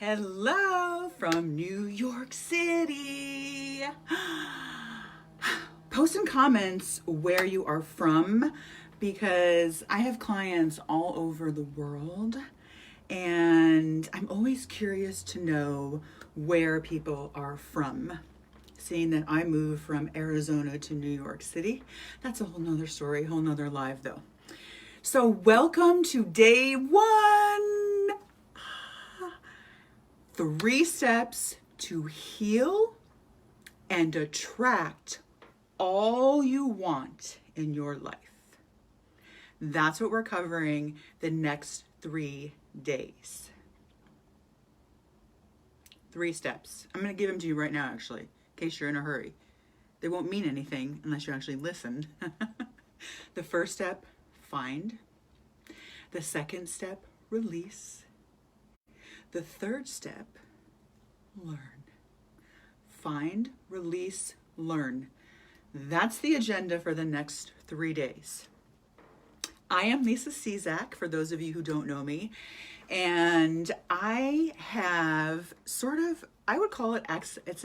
Hello from New York City. Post some comments where you are from because I have clients all over the world and I'm always curious to know where people are from. Seeing that I moved from Arizona to New York City, that's a whole nother story, whole nother live though. So welcome to day one. 3 steps to heal and attract all you want in your life. That's what we're covering the next 3 days. 3 steps. I'm going to give them to you right now, actually, in case you're in a hurry. They won't mean anything unless you actually listen. The first step, find. The second step, release. The third step, learn. Find, release, learn. That's the agenda for the next 3 days. I am Lisa Czak, for those of you who don't know me, and I have I would call it, it's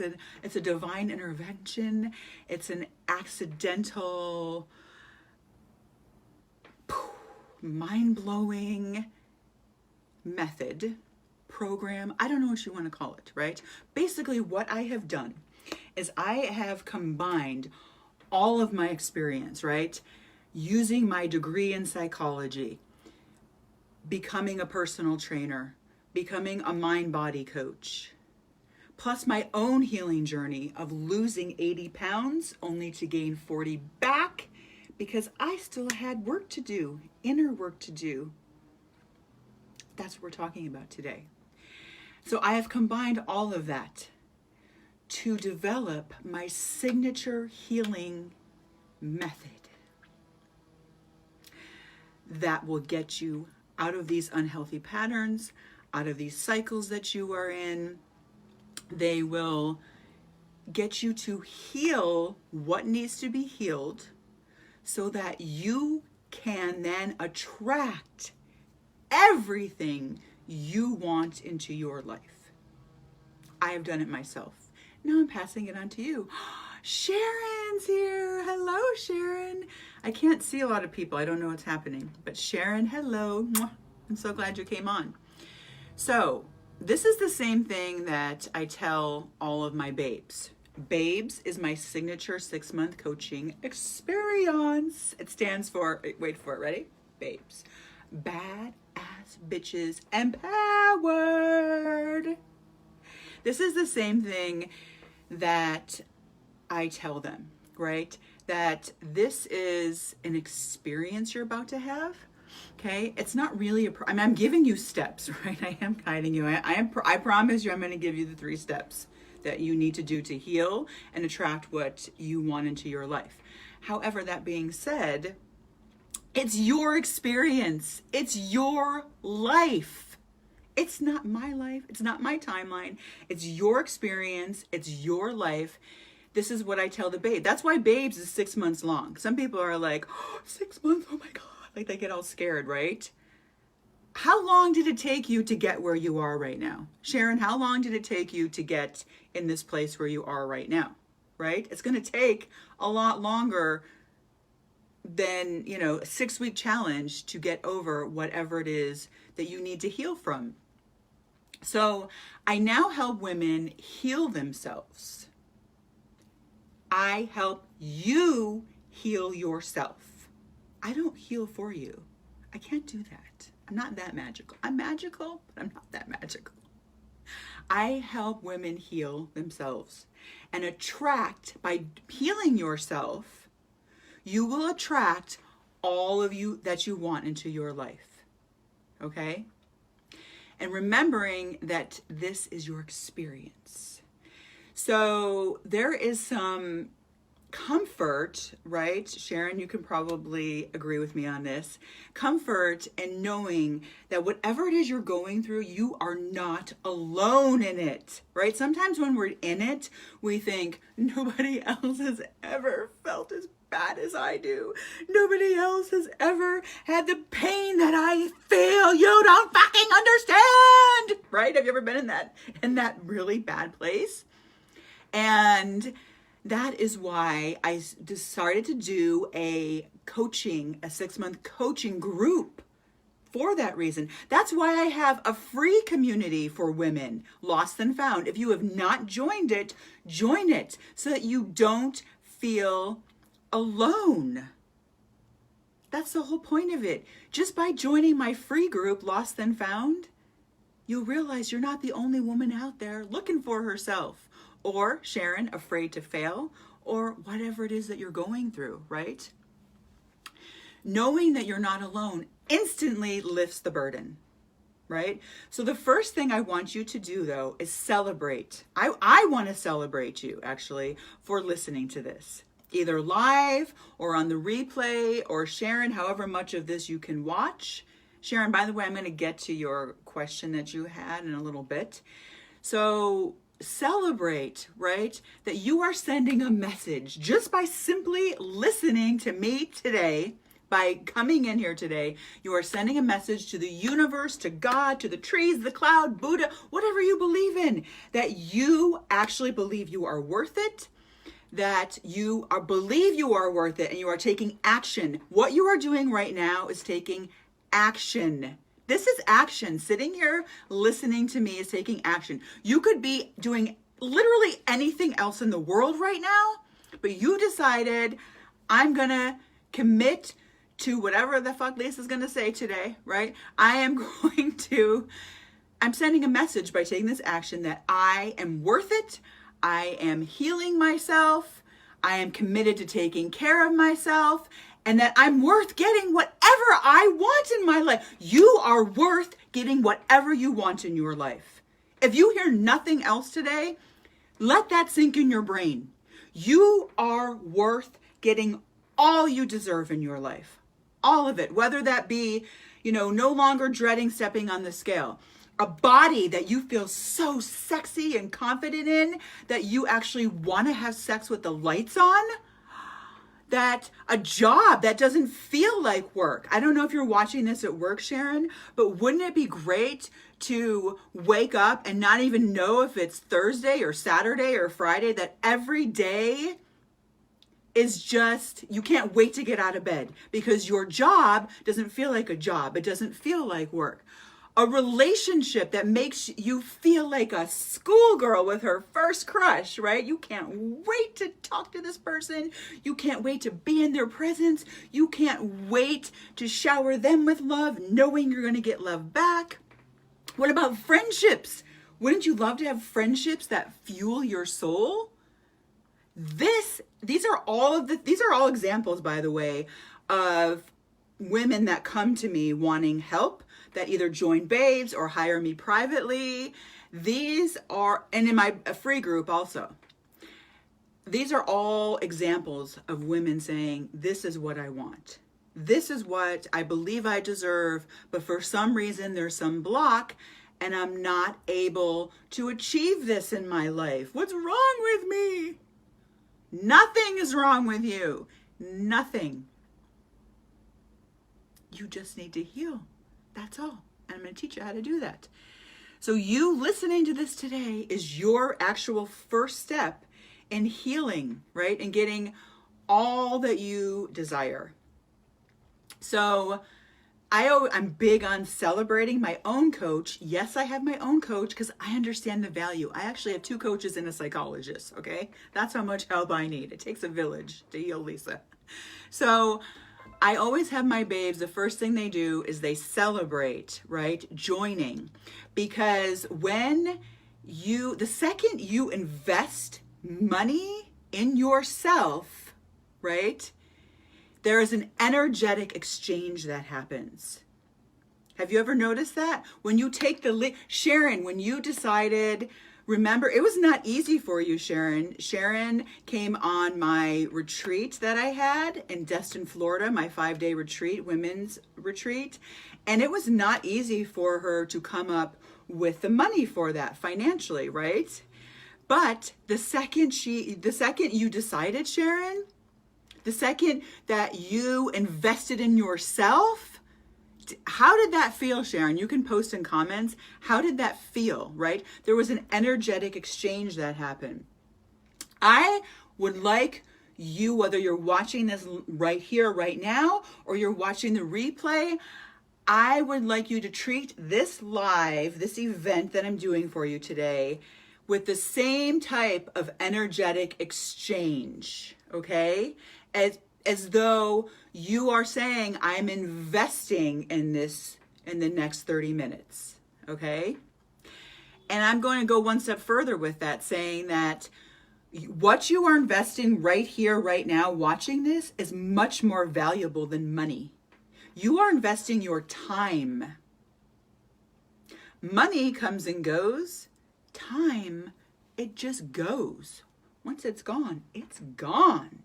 a divine intervention. It's an accidental, mind-blowing method, program, I don't know what you want to call it, right? Basically, what I have done is I have combined all of my experience, right? Using my degree in psychology, becoming a personal trainer, becoming a mind-body coach, plus my own healing journey of losing 80 pounds only to gain 40 back because I still had work to do, inner work to do. That's what we're talking about today. So I have combined all of that to develop my signature healing method that will get you out of these unhealthy patterns, out of these cycles that you are in. They will get you to heal what needs to be healed so that you can then attract everything you want into your life. I have done it myself. Now I'm passing it on to you. Sharon's here. Hello, Sharon. I can't see a lot of people. I don't know what's happening. But Sharon, hello. I'm so glad you came on. So this is the same thing that I tell all of my babes. Babes is my signature 6-month coaching experience. It stands for, wait for it, ready? Babes. Bad ass bitches empowered. This is the same thing that I tell them, right? That this is an experience you're about to have. Okay, it's not really I'm giving you steps, right? I am guiding you. I promise you I'm going to give you the 3 steps that you need to do to heal and attract what you want into your life. However, that being said, it's your experience. It's your life. It's not my life. It's not my timeline. It's your experience. It's your life. This is what I tell the babe. That's why babes is 6 months long. Some people are like, oh, 6 months, oh my God. Like they get all scared, right? How long did it take you to get where you are right now? Sharon, how long did it take you to get in this place where you are right now, right? It's going to take a lot longer than, a 6-week challenge to get over whatever it is that you need to heal from. So I now help women heal themselves. I help you heal yourself. I don't heal for you. I can't do that. I'm not that magical. I'm magical, but I'm not that magical. I help women heal themselves and attract, by healing yourself, you will attract all of you that you want into your life. Okay? And remembering that this is your experience. So there is some comfort, right? Sharon, you can probably agree with me on this. Comfort in knowing that whatever it is you're going through, you are not alone in it, right? Sometimes when we're in it, we think nobody else has ever felt as bad as I do. Nobody else has ever had the pain that I feel. You don't fucking understand, right? Have you ever been in that really bad place? And that is why I decided to do a 6-month coaching group for that reason. That's why I have a free community for women, Lost and Found. If you have not joined it, join it so that you don't feel alone. That's the whole point of it. Just by joining my free group, Lost and Found, you'll realize you're not the only woman out there looking for herself, or Sharon, afraid to fail, or whatever it is that you're going through, right? Knowing that you're not alone instantly lifts the burden, right? So the first thing I want you to do, though, is celebrate. I want to celebrate you, actually, for listening to this, either live or on the replay, or Sharon, however much of this you can watch. Sharon, by the way, I'm going to get to your question that you had in a little bit. So celebrate, right, that you are sending a message just by simply listening to me today. By coming in here today, you are sending a message to the universe, to God, to the trees, the cloud, Buddha, whatever you believe in, that you actually believe you are worth it, that you believe you are worth it, and you are taking action. What you are doing right now is taking action. This is action. Sitting here listening to me is taking action. You could be doing literally anything else in the world right now, but you decided, I'm going to commit to whatever the fuck Lisa's going to say today, right? I'm sending a message by taking this action that I am worth it. I am healing myself. I am committed to taking care of myself, and that I'm worth getting whatever I want in my life. You are worth getting whatever you want in your life. If you hear nothing else today, let that sink in your brain. You are worth getting all you deserve in your life. All of it, whether that be, no longer dreading stepping on the scale, a body that you feel so sexy and confident in that you actually want to have sex with the lights on, that a job that doesn't feel like work. I don't know if you're watching this at work, Sharon, but wouldn't it be great to wake up and not even know if it's Thursday or Saturday or Friday, that every day is just, you can't wait to get out of bed because your job doesn't feel like a job. It doesn't feel like work. A relationship that makes you feel like a schoolgirl with her first crush, right? You can't wait to talk to this person. You can't wait to be in their presence. You can't wait to shower them with love, knowing you're going to get love back. What about friendships? Wouldn't you love to have friendships that fuel your soul? These are all examples, by the way, of women that come to me wanting help, that either join Babes or hire me privately. These are, and in my free group also, these are all examples of women saying, this is what I want. This is what I believe I deserve, but for some reason there's some block and I'm not able to achieve this in my life. What's wrong with me? Nothing is wrong with you. Nothing. You just need to heal. That's all. And I'm going to teach you how to do that. So you listening to this today is your actual first step in healing, right? And getting all that you desire. So I'm big on celebrating my own coach. Yes, I have my own coach because I understand the value. I actually have 2 coaches and a psychologist, okay? That's how much help I need. It takes a village to heal Lisa. So I always have my babes, the first thing they do is they celebrate, right? Joining. Because the second you invest money in yourself, right? There is an energetic exchange that happens. Have you ever noticed that? When you take Sharon, when you decided, remember, it was not easy for you, Sharon. Sharon came on my retreat that I had in Destin, Florida, my 5-day retreat, women's retreat. And it was not easy for her to come up with the money for that financially, right? But the second you decided, Sharon, the second that you invested in yourself, How did that feel, Sharon? You can post in comments. How did that feel, right? There was an energetic exchange that happened. I would like you, whether you're watching this right here, right now, or you're watching the replay, I would like you to treat this this event that I'm doing for you today, with the same type of energetic exchange, okay? As though you are saying, I'm investing in this in the next 30 minutes, okay? And I'm going to go one step further with that, saying that what you are investing right here, right now, watching this is much more valuable than money. You are investing your time. Money comes and goes. Time, it just goes. Once it's gone, it's gone.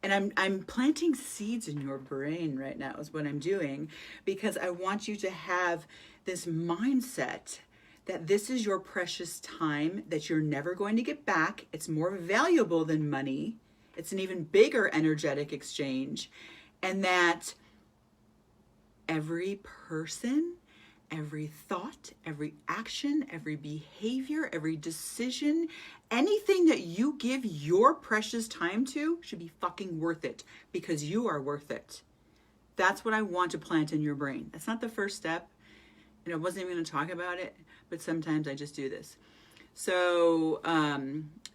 And I'm planting seeds in your brain right now is what I'm doing, because I want you to have this mindset that this is your precious time that you're never going to get back. It's more valuable than money. It's an even bigger energetic exchange. And that every person, every thought, every action, every behavior, every decision, anything that you give your precious time to should be fucking worth it, because you are worth it. That's what I want to plant in your brain. That's not the first step. And I wasn't even going to talk about it, but sometimes I just do this. So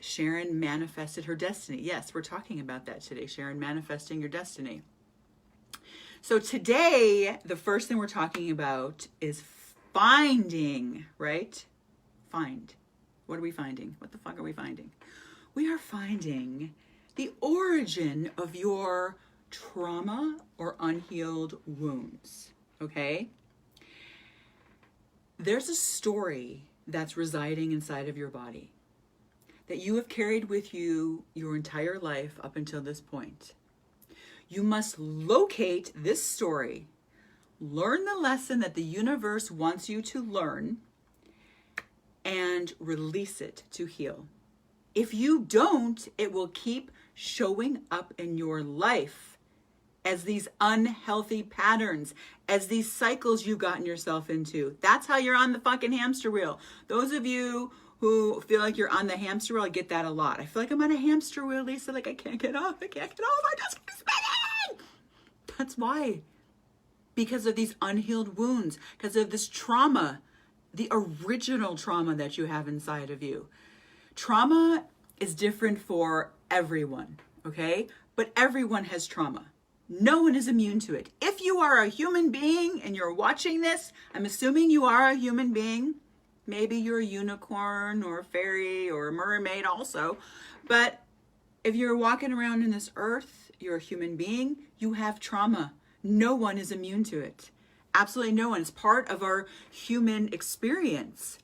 Sharon manifested her destiny. Yes, we're talking about that today. Sharon, manifesting your destiny. So today, the first thing we're talking about is finding, right? Find. What are we finding? What the fuck are we finding? We are finding the origin of your trauma or unhealed wounds, okay? There's a story that's residing inside of your body that you have carried with you your entire life up until this point. You must locate this story, learn the lesson that the universe wants you to learn, and release it to heal. If you don't, it will keep showing up in your life as these unhealthy patterns, as these cycles you've gotten yourself into. That's how you're on the fucking hamster wheel. Those of you who feel like you're on the hamster wheel, I get that a lot. I feel like I'm on a hamster wheel, Lisa. Like, I can't get off. I just keep spinning. That's why. Because of these unhealed wounds. Because of this trauma. The original trauma that you have inside of you. Trauma is different for everyone. Okay? But everyone has trauma. No one is immune to it. If you are a human being and you're watching this, I'm assuming you are a human being. Maybe you're a unicorn or a fairy or a mermaid also. But if you're walking around in this earth, you're a human being, you have trauma. No one is immune to it. Absolutely no one. It's part of our human experience.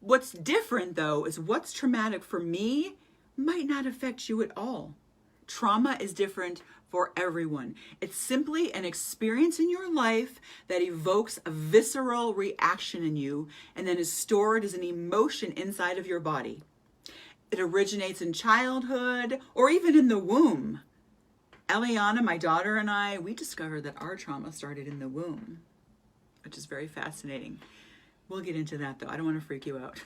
What's different though is what's traumatic for me might not affect you at all. Trauma is different for everyone. It's simply an experience in your life that evokes a visceral reaction in you and then is stored as an emotion inside of your body. It originates in childhood or even in the womb. Eliana, my daughter, and I, we discovered that our trauma started in the womb, which is very fascinating. We'll get into that though. I don't want to freak you out.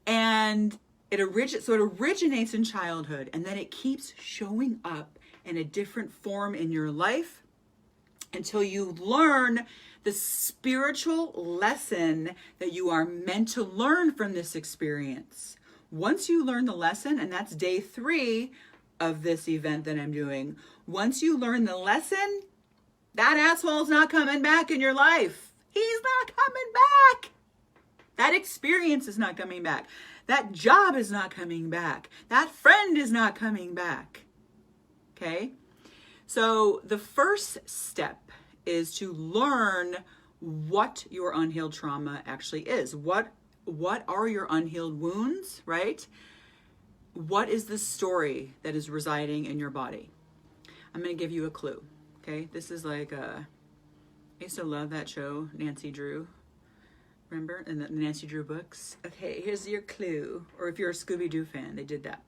And it originates in childhood, and then it keeps showing up in a different form in your life until you learn the spiritual lesson that you are meant to learn from this experience. Once you learn the lesson, and that's day 3 of this event that I'm doing, once you learn the lesson, that asshole's not coming back in your life. He's not coming back. That experience is not coming back. That job is not coming back. That friend is not coming back. Okay? So the first step is to learn what your unhealed trauma actually is. What are your unhealed wounds, right? What is the story that is residing in your body? I'm going to give you a clue. Okay? This is like I used to love that show, Nancy Drew. Remember, in the Nancy Drew books? Okay, here's your clue. Or if you're a Scooby-Doo fan, they did that.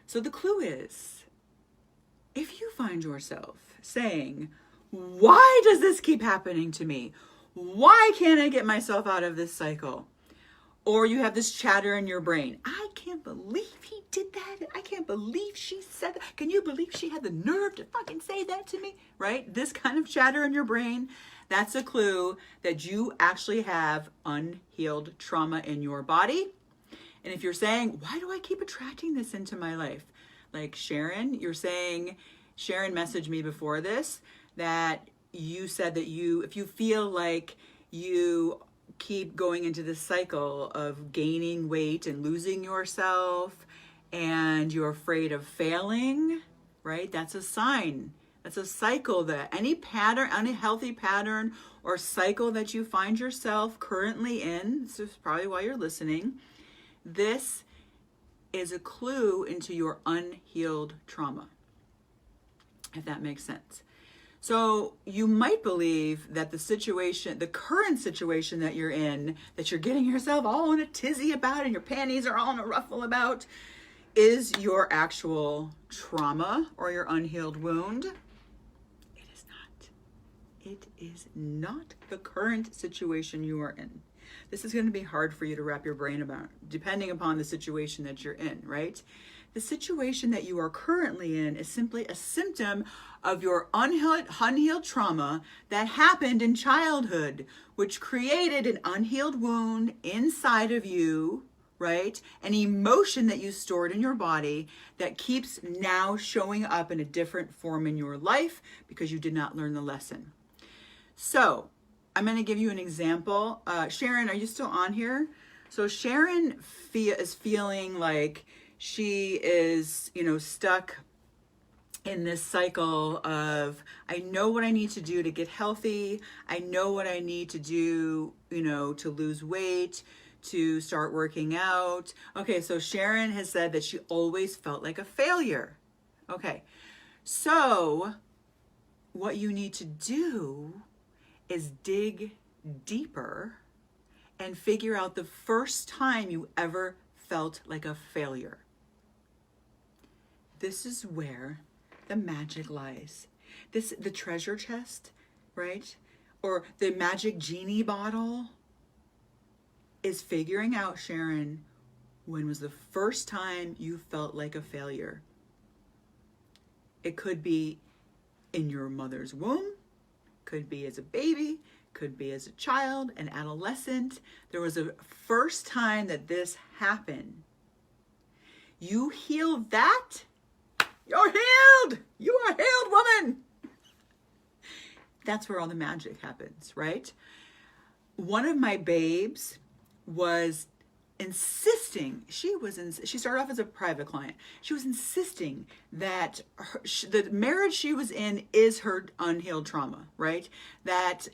So the clue is, if you find yourself saying, why does this keep happening to me? Why can't I get myself out of this cycle? Or you have this chatter in your brain. I can't believe he did that. I can't believe she said that. Can you believe she had the nerve to fucking say that to me? Right? This kind of chatter in your brain, that's a clue that you actually have unhealed trauma in your body. And if you're saying, why do I keep attracting this into my life? Like Sharon, you're saying, Sharon messaged me before this, that you said that if you feel like you keep going into this cycle of gaining weight and losing yourself and you're afraid of failing, right? That's a sign. That's a cycle that any pattern, unhealthy pattern or cycle that you find yourself currently in, this is probably why you're listening, this is a clue into your unhealed trauma, if that makes sense. So you might believe that the current situation that you're in, that you're getting yourself all in a tizzy about and your panties are all in a ruffle about, is your actual trauma or your unhealed wound. It is not. It is not the current situation you are in. This is going to be hard for you to wrap your brain about, depending upon the situation that you're in, right? The situation that you are currently in is simply a symptom of your unhealed trauma that happened in childhood, which created an unhealed wound inside of you, right? An emotion that you stored in your body that keeps now showing up in a different form in your life because you did not learn the lesson. So I'm going to give you an example. Sharon, are you still on here? So Sharon is feeling like she is, stuck in this cycle of, I know what I need to do to get healthy. I know what I need to do, to lose weight, to start working out. Okay, so Sharon has said that she always felt like a failure. Okay, so what you need to do is dig deeper and figure out the first time you ever felt like a failure. This is where the magic lies. The treasure chest, right? Or the magic genie bottle is figuring out, Sharon, when was the first time you felt like a failure? It could be in your mother's womb, could be as a baby, could be as a child, an adolescent. There was a first time that this happened. You heal that, you're healed. You are healed, woman. That's where all the magic happens, right? One of my babes was insisting, she started off as a private client. She was insisting that the marriage she was in is her unhealed trauma, right? That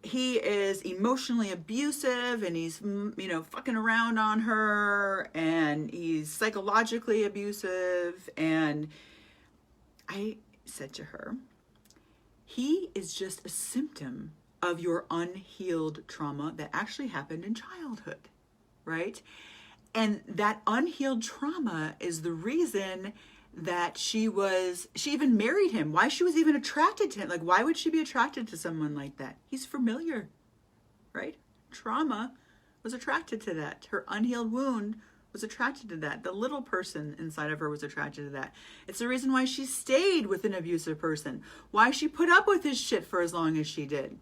he is emotionally abusive and he's, fucking around on her and he's psychologically abusive. And I said to her, he is just a symptom of your unhealed trauma that actually happened in childhood, right? And that unhealed trauma is the reason that she even married him, why she was even attracted to him. Like, why would she be attracted to someone like that? He's familiar, right? Trauma was attracted to that. Her unhealed wound was attracted to that. The little person inside of her was attracted to that. It's the reason why she stayed with an abusive person, why she put up with his shit for as long as she did.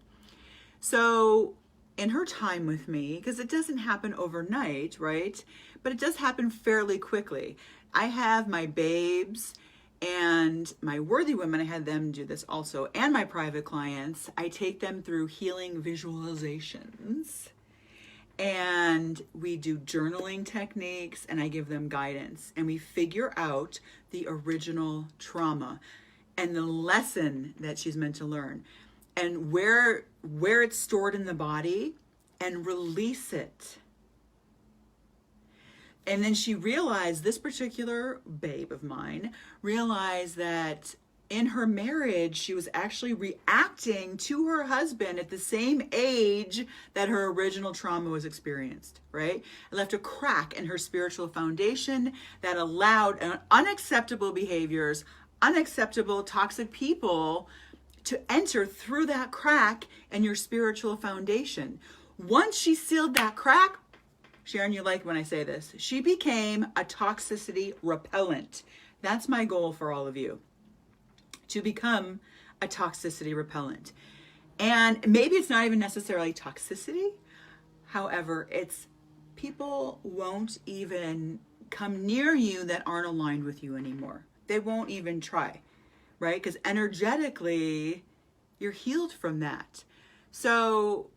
So in her time with me, because it doesn't happen overnight, right? But it does happen fairly quickly. I have my babes and my worthy women, I had them do this also, and my private clients. I take them through healing visualizations and we do journaling techniques and I give them guidance and we figure out the original trauma and the lesson that she's meant to learn and where it's stored in the body and release it. And then she realized, this particular babe of mine realized that in her marriage, she was actually reacting to her husband at the same age that her original trauma was experienced, right? It left a crack in her spiritual foundation that allowed unacceptable behaviors, unacceptable, toxic people to enter through that crack in your spiritual foundation. Once she sealed that crack, Sharon, you like when I say this, she became a toxicity repellent. That's my goal for all of you, to become a toxicity repellent. And maybe it's not even necessarily toxicity. However, it's people won't even come near you that aren't aligned with you anymore. They won't even try, right? Because energetically, you're healed from that. So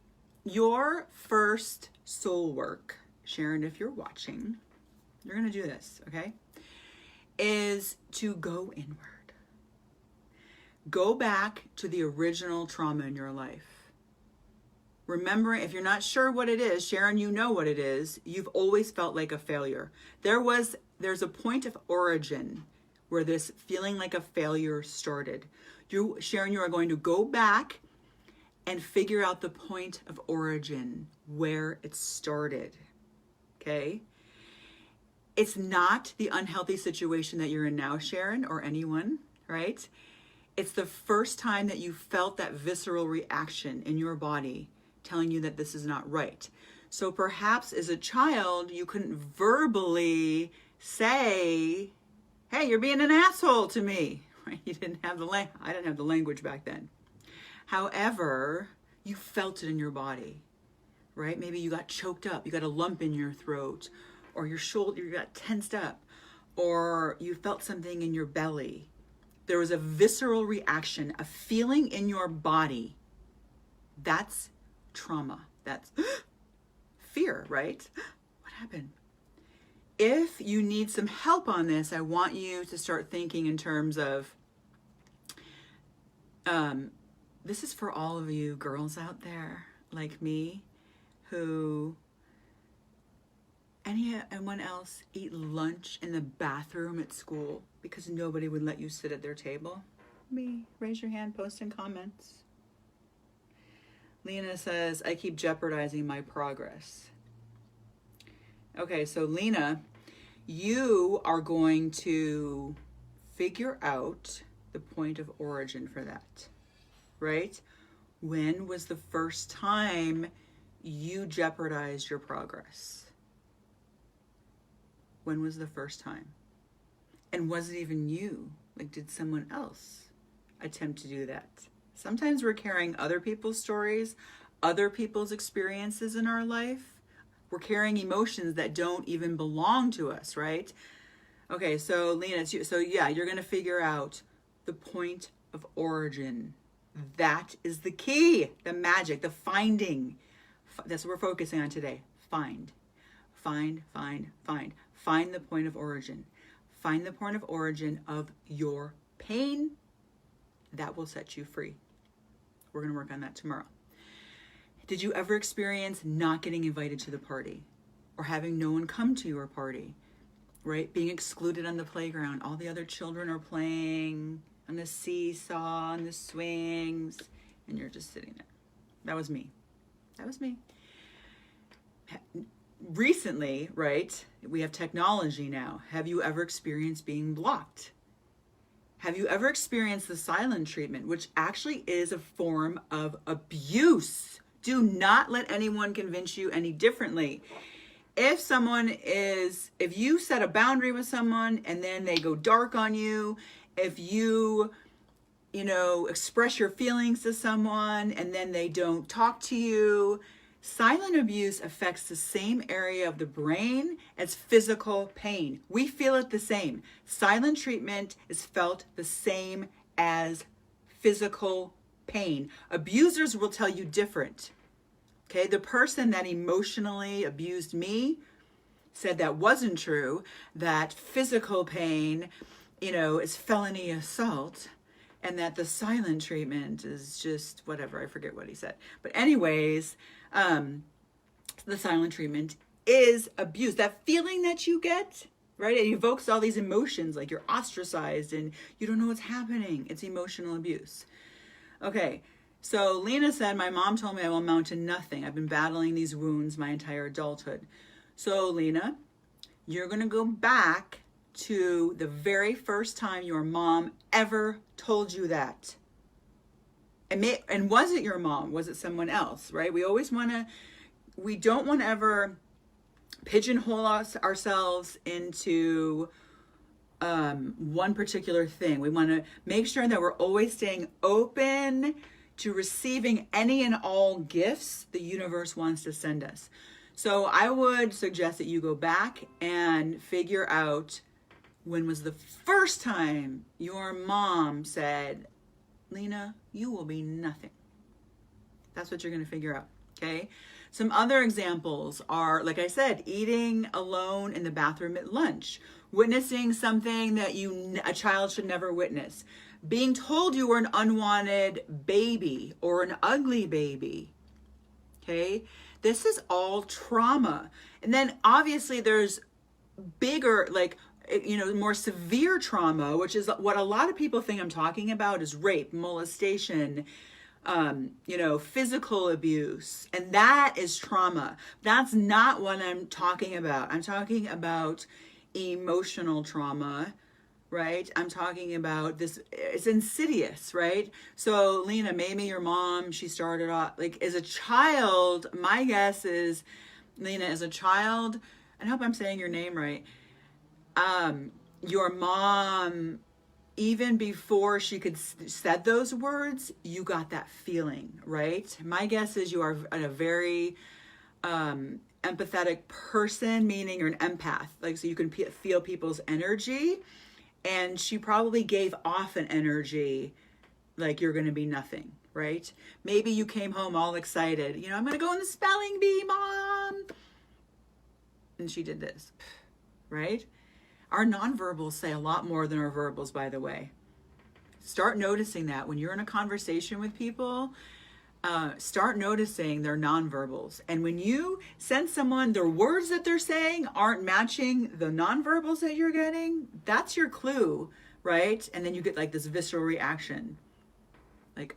your first soul work, Sharon, if you're watching, you're going to do this, okay? Is to go inward. Go back to the original trauma in your life. Remembering, if you're not sure what it is, Sharon, you know what it is. You've always felt like a failure. There's a point of origin where this feeling like a failure started. Sharon, you are going to go back and figure out the point of origin, where it started. Okay? It's not the unhealthy situation that you're in now, Sharon, or anyone, right? It's the first time that you felt that visceral reaction in your body telling you that this is not right. So perhaps as a child, you couldn't verbally say, hey, you're being an asshole to me. Right? You didn't have I didn't have the language back then. However, you felt it in your body, right? Maybe you got choked up, you got a lump in your throat, or your shoulder, you got tensed up, or you felt something in your belly. There was a visceral reaction, a feeling in your body. That's trauma. That's fear, right? What happened? If you need some help on this, I want you to start thinking in terms of, this is for all of you girls out there like me who, anyone else eat lunch in the bathroom at school because nobody would let you sit at their table? Me. Raise your hand, post in comments. Lena says, I keep jeopardizing my progress. Okay, so Lena, you are going to figure out the point of origin for that, right? When was the first time you jeopardized your progress? When was the first time? And was it even you? Like, did someone else attempt to do that? Sometimes we're carrying other people's stories, other people's experiences in our life. We're carrying emotions that don't even belong to us, right? Okay, so Lena, you're going to figure out the point of origin. That is the key, the magic, the finding. That's what we're focusing on today. Find the point of origin. Find the point of origin of your pain. That will set you free. We're going to work on that tomorrow. Did you ever experience not getting invited to the party or having no one come to your party, right? Being excluded on the playground. All the other children are playing on the seesaw, on the swings, and you're just sitting there. That was me. Recently, right, we have technology now. Have you ever experienced being blocked? Have you ever experienced the silent treatment, which actually is a form of abuse? Do not let anyone convince you any differently. If you set a boundary with someone and then they go dark on you, if you express your feelings to someone and then they don't talk to you, silent abuse affects the same area of the brain as physical pain. We feel it the same. Silent treatment is felt the same as physical pain. Abusers will tell you different. Okay, the person that emotionally abused me said that wasn't true, that physical pain, is felony assault, and that the silent treatment is just whatever. I forget what he said. But anyways, the silent treatment is abuse. That feeling that you get, right? It evokes all these emotions, like you're ostracized and you don't know what's happening. It's emotional abuse. Okay, so Lena said, my mom told me I will amount to nothing. I've been battling these wounds my entire adulthood. So Lena, you're going to go back to the very first time your mom ever told you that. And was it your mom? Was it someone else, right? We don't want to ever pigeonhole ourselves into one particular thing. We want to make sure that we're always staying open to receiving any and all gifts the universe wants to send us. So I would suggest that you go back and figure out, when was the first time your mom said, Lena, you will be nothing. That's what you're going to figure out, okay? Some other examples are, like I said, eating alone in the bathroom at lunch, witnessing something that a child should never witness, being told you were an unwanted baby or an ugly baby, okay? This is all trauma. And then obviously there's bigger, like, more severe trauma, which is what a lot of people think I'm talking about, is rape, molestation, physical abuse. And that is trauma. That's not what I'm talking about. I'm talking about emotional trauma, right? I'm talking about this, it's insidious, right? So Lena, maybe your mom, she started off, like, as a child, my guess is, Lena, as a child, I hope I'm saying your name right, your mom, even before she could said those words, you got that feeling, right? My guess is you are a very empathetic person, meaning you're an empath, like, so you can feel people's energy, and she probably gave off an energy like you're going to be nothing, right? Maybe you came home all excited, I'm going to go in the spelling bee, Mom, and she did this, right? Our nonverbals say a lot more than our verbals, by the way. Start noticing that when you're in a conversation with people, start noticing their nonverbals. And when you sense someone, their words that they're saying aren't matching the nonverbals that you're getting, that's your clue, right? And then you get like this visceral reaction. Like,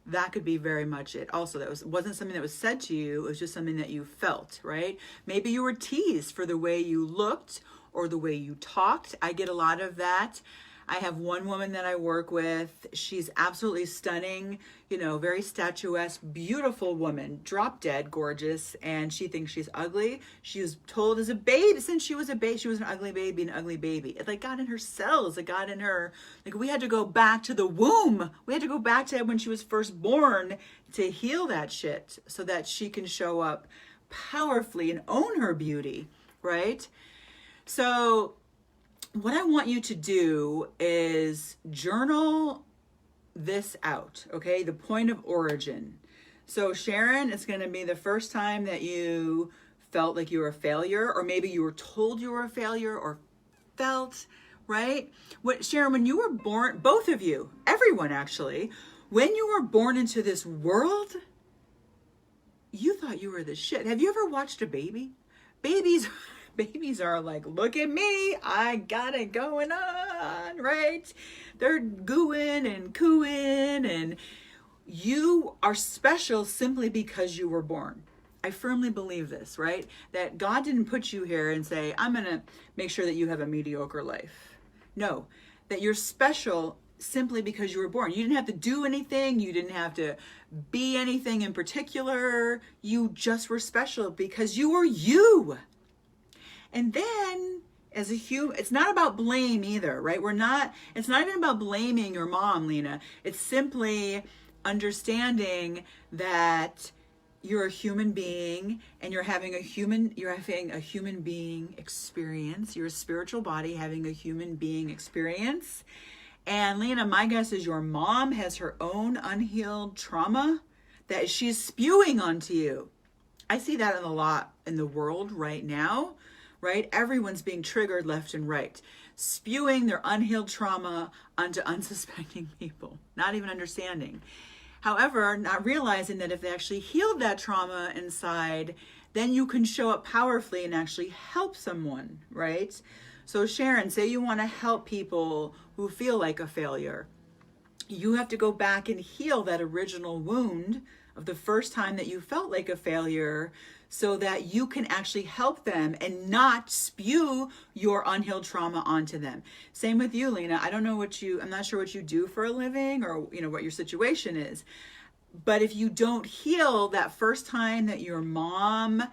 that could be very much it. Also, wasn't something that was said to you, it was just something that you felt, right? Maybe you were teased for the way you looked or the way you talked. I get a lot of that. I have one woman that I work with. She's absolutely stunning, very statuesque, beautiful woman, drop dead gorgeous, and she thinks she's ugly. She was told as a baby, since she was a baby, she was an ugly baby. It like got in her cells. It got in her, like, we had to go back to the womb. We had to go back to when she was first born to heal that shit so that she can show up powerfully and own her beauty, right? So what I want you to do is journal this out, okay? The point of origin. So Sharon, it's going to be the first time that you felt like you were a failure, or maybe you were told you were a failure or felt, right? Sharon, when you were born, both of you, everyone actually, when you were born into this world, you thought you were the shit. Have you ever watched a baby? Babies are like, look at me, I got it going on, right? They're gooing and cooing, and you are special simply because you were born. I firmly believe this, right? That God didn't put you here and say, I'm going to make sure that you have a mediocre life. No, that you're special simply because you were born. You didn't have to do anything. You didn't have to be anything in particular. You just were special because you were you. And then as a human, it's not about blame either, right? It's not even about blaming your mom, Lena. It's simply understanding that you're a human being and you're having a human being experience. You're a spiritual body having a human being experience. And Lena, my guess is your mom has her own unhealed trauma that she's spewing onto you. I see that a lot in the world right now. Right? Everyone's being triggered left and right, spewing their unhealed trauma onto unsuspecting people, not even understanding. However, not realizing that if they actually healed that trauma inside, then you can show up powerfully and actually help someone, right? So Sharon, say you want to help people who feel like a failure. You have to go back and heal that original wound of the first time that you felt like a failure, so that you can actually help them and not spew your unhealed trauma onto them. Same with you, Lena. I'm not sure what you do for a living or, what your situation is. But if you don't heal that first time that your mom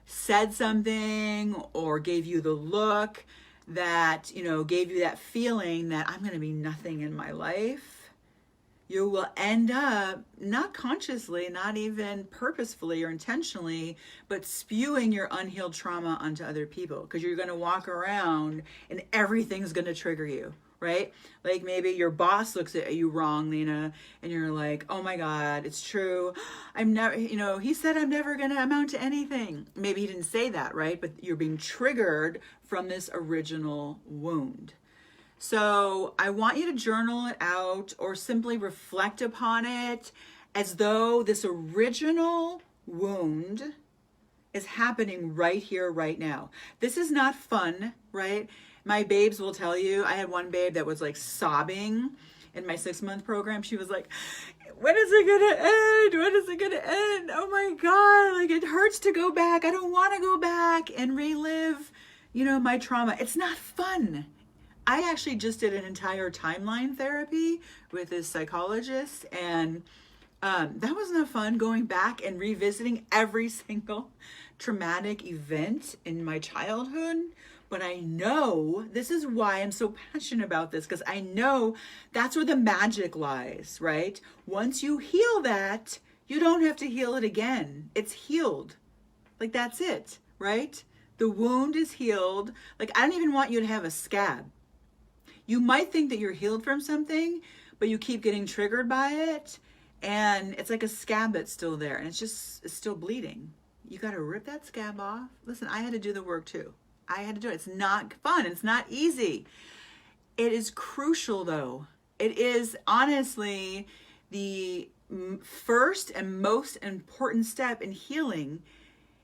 said something or gave you the look that, gave you that feeling that I'm going to be nothing in my life, you will end up, not consciously, not even purposefully or intentionally, but spewing your unhealed trauma onto other people, because you're going to walk around and everything's going to trigger you, right? Like maybe your boss looks at you wrong, Lena, and you're like, oh my God, it's true. I'm never, he said I'm never going to amount to anything. Maybe he didn't say that, right? But you're being triggered from this original wound. So I want you to journal it out or simply reflect upon it as though this original wound is happening right here, right now. This is not fun, right? My babes will tell you, I had one babe that was like sobbing in my 6-month program. She was like, when is it going to end? When is it going to end? Oh my God, like it hurts to go back. I don't want to go back and relive, my trauma. It's not fun. I actually just did an entire timeline therapy with this psychologist, and that was not fun, going back and revisiting every single traumatic event in my childhood. But I know this is why I'm so passionate about this, because I know that's where the magic lies, right? Once you heal that, you don't have to heal it again. It's healed. Like that's it, right? The wound is healed. Like I don't even want you to have a scab. You might think that you're healed from something, but you keep getting triggered by it. And it's like a scab that's still there. And it's still bleeding. You got to rip that scab off. Listen, I had to do the work too. I had to do it. It's not fun. It's not easy. It is crucial though. It is honestly the first and most important step in healing.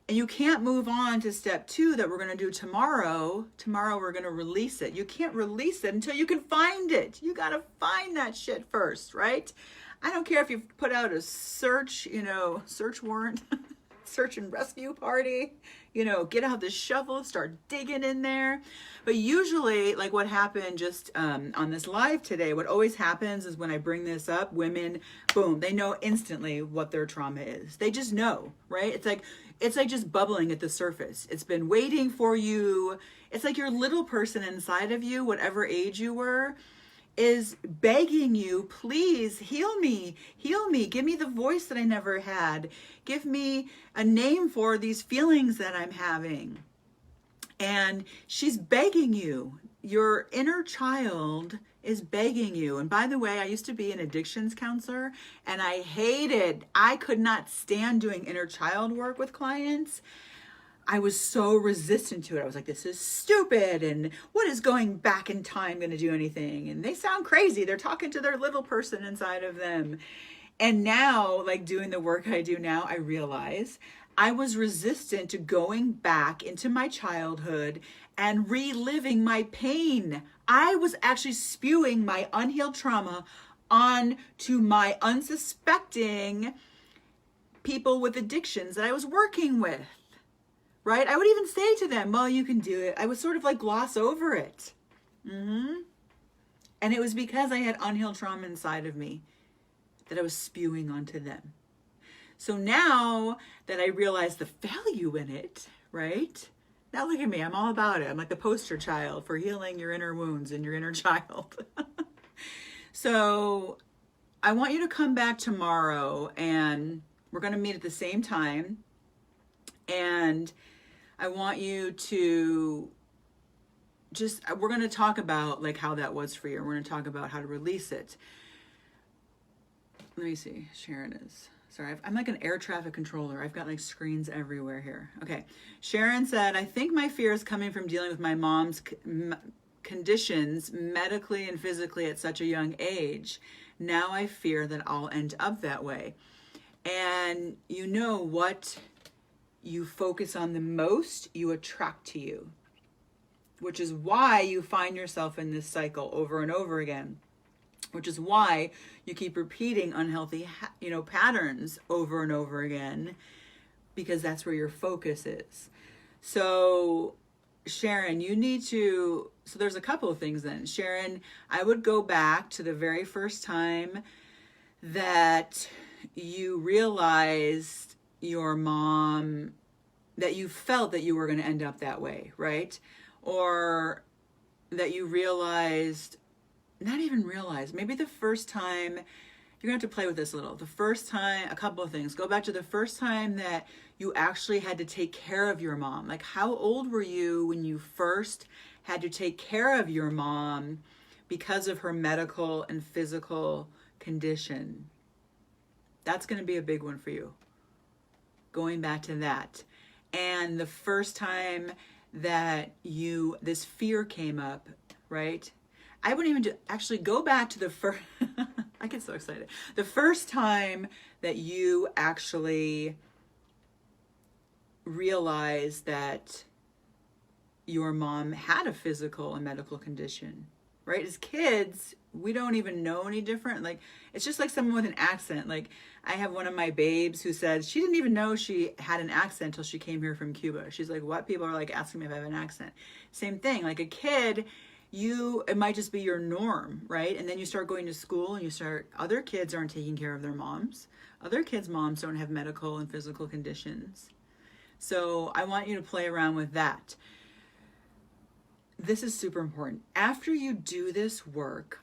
And you can't move on to step 2 that we're going to do tomorrow. Tomorrow we're going to release it. You can't release it until you can find it. You got to find that shit first, right? I don't care if you put out a search warrant, search and rescue party, get out the shovel, start digging in there. But usually, like what happened just on this live today, what always happens is when I bring this up, women, boom, they know instantly what their trauma is. They just know, right? It's like just bubbling at the surface. It's been waiting for you. It's like your little person inside of you, whatever age you were, is begging you, please heal me, give me the voice that I never had, give me a name for these feelings that I'm having. And she's begging you. Your inner child is begging you. And by the way, I used to be an addictions counselor, and I could not stand doing inner child work with clients. I was so resistant to it. I was like, this is stupid. And what is going back in time going to do anything? And they sound crazy. They're talking to their little person inside of them. And now, like doing the work I do now, I realize I was resistant to going back into my childhood and reliving my pain. I was actually spewing my unhealed trauma onto my unsuspecting people with addictions that I was working with. Right? I would even say to them, well, you can do it. I would sort of like gloss over it. And it was because I had unhealed trauma inside of me that I was spewing onto them. So now that I realize the value in it, right? Now look at me. I'm all about it. I'm like the poster child for healing your inner wounds and your inner child. So I want you to come back tomorrow, and we're going to meet at the same time. And I want you to we're going to talk about like how that was for you. We're going to talk about how to release it. Let me see. Sharon is, sorry, I'm like an air traffic controller. I've got like screens everywhere here. Okay. Sharon said, I think my fear is coming from dealing with my mom's conditions medically and physically at such a young age. Now I fear that I'll end up that way. And you know what you focus on the most, you attract to you, which is why you find yourself in this cycle over and over again, which is why you keep repeating unhealthy, patterns over and over again, because that's where your focus is. So Sharon, you need to, so there's a couple of things then. Sharon, I would go back to the very first time that you realized your mom, that you felt that you were going to end up that way, right? Or that you realized, not even realized, maybe the first time, you're going to have to play with this a little. The first time, a couple of things. Go back to the first time that you actually had to take care of your mom. Like, how old were you when you first had to take care of your mom because of her medical and physical condition? That's going to be a big one for you. Going back to that. And the first time that this fear came up, right? I wouldn't even actually go back to the first, I get so excited. The first time that you actually realized that your mom had a physical and medical condition, right? As kids, we don't even know any different. Like, it's just like someone with an accent. Like, I have one of my babes who said she didn't even know she had an accent until she came here from Cuba. She's like, what? People are like asking me if I have an accent. Same thing. Like a kid, it might just be your norm, right? And then you start going to school and other kids aren't taking care of their moms. Other kids' moms don't have medical and physical conditions. So I want you to play around with that. This is super important. After you do this work,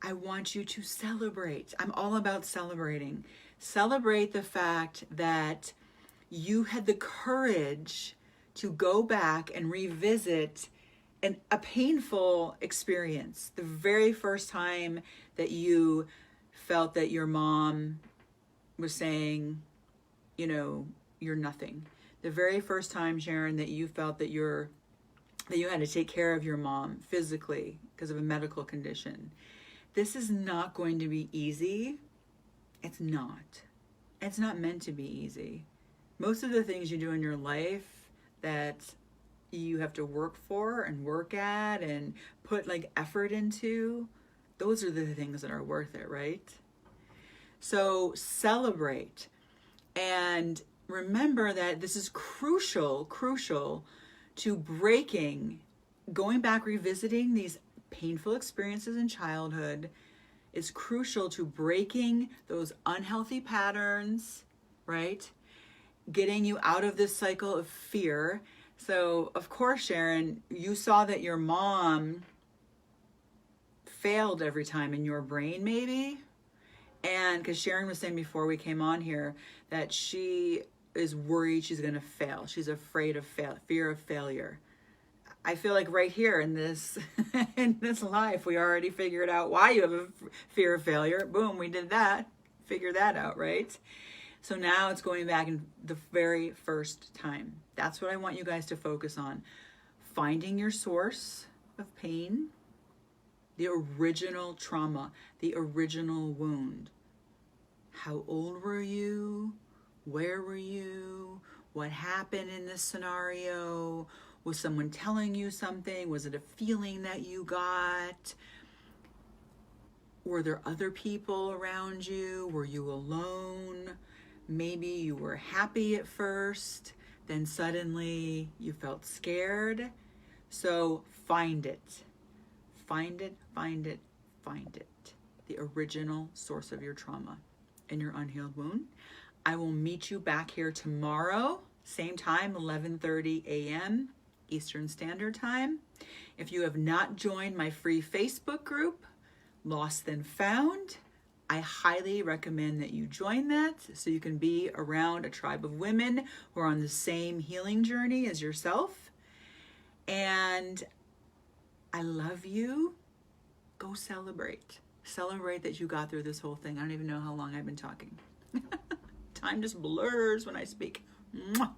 I want you to celebrate. I'm all about celebrating. Celebrate the fact that you had the courage to go back and revisit a painful experience. The very first time that you felt that your mom was saying, you're nothing. The very first time, Sharon, that you felt that you had to take care of your mom physically because of a medical condition. This is not going to be easy. It's not. It's not meant to be easy. Most of the things you do in your life that you have to work for and work at and put like effort into, those are the things that are worth it, right? So celebrate and remember that this is crucial to going back, revisiting these painful experiences in childhood is crucial to breaking those unhealthy patterns, right? Getting you out of this cycle of fear. So, of course, Sharon, you saw that your mom failed every time in your brain, maybe. And because Sharon was saying before we came on here that she is worried she's going to fail. She's afraid of fear of failure. I feel like right here in this in this life, we already figured out why you have a fear of failure. Boom, we did that. Figure that out, right? So now it's going back in the very first time. That's what I want you guys to focus on. Finding your source of pain, the original trauma, the original wound. How old were you? Where were you? What happened in this scenario? Was someone telling you something? Was it a feeling that you got? Were there other people around you? Were you alone? Maybe you were happy at first, then suddenly you felt scared. So find it. Find it, find it, find it. The original source of your trauma and your unhealed wound. I will meet you back here tomorrow, same time, 11:30 a.m. Eastern Standard Time. If you have not joined my free Facebook group, Lost Then Found, I highly recommend that you join that so you can be around a tribe of women who are on the same healing journey as yourself. And I love you. Go celebrate. Celebrate that you got through this whole thing. I don't even know how long I've been talking. Time just blurs when I speak. Mwah.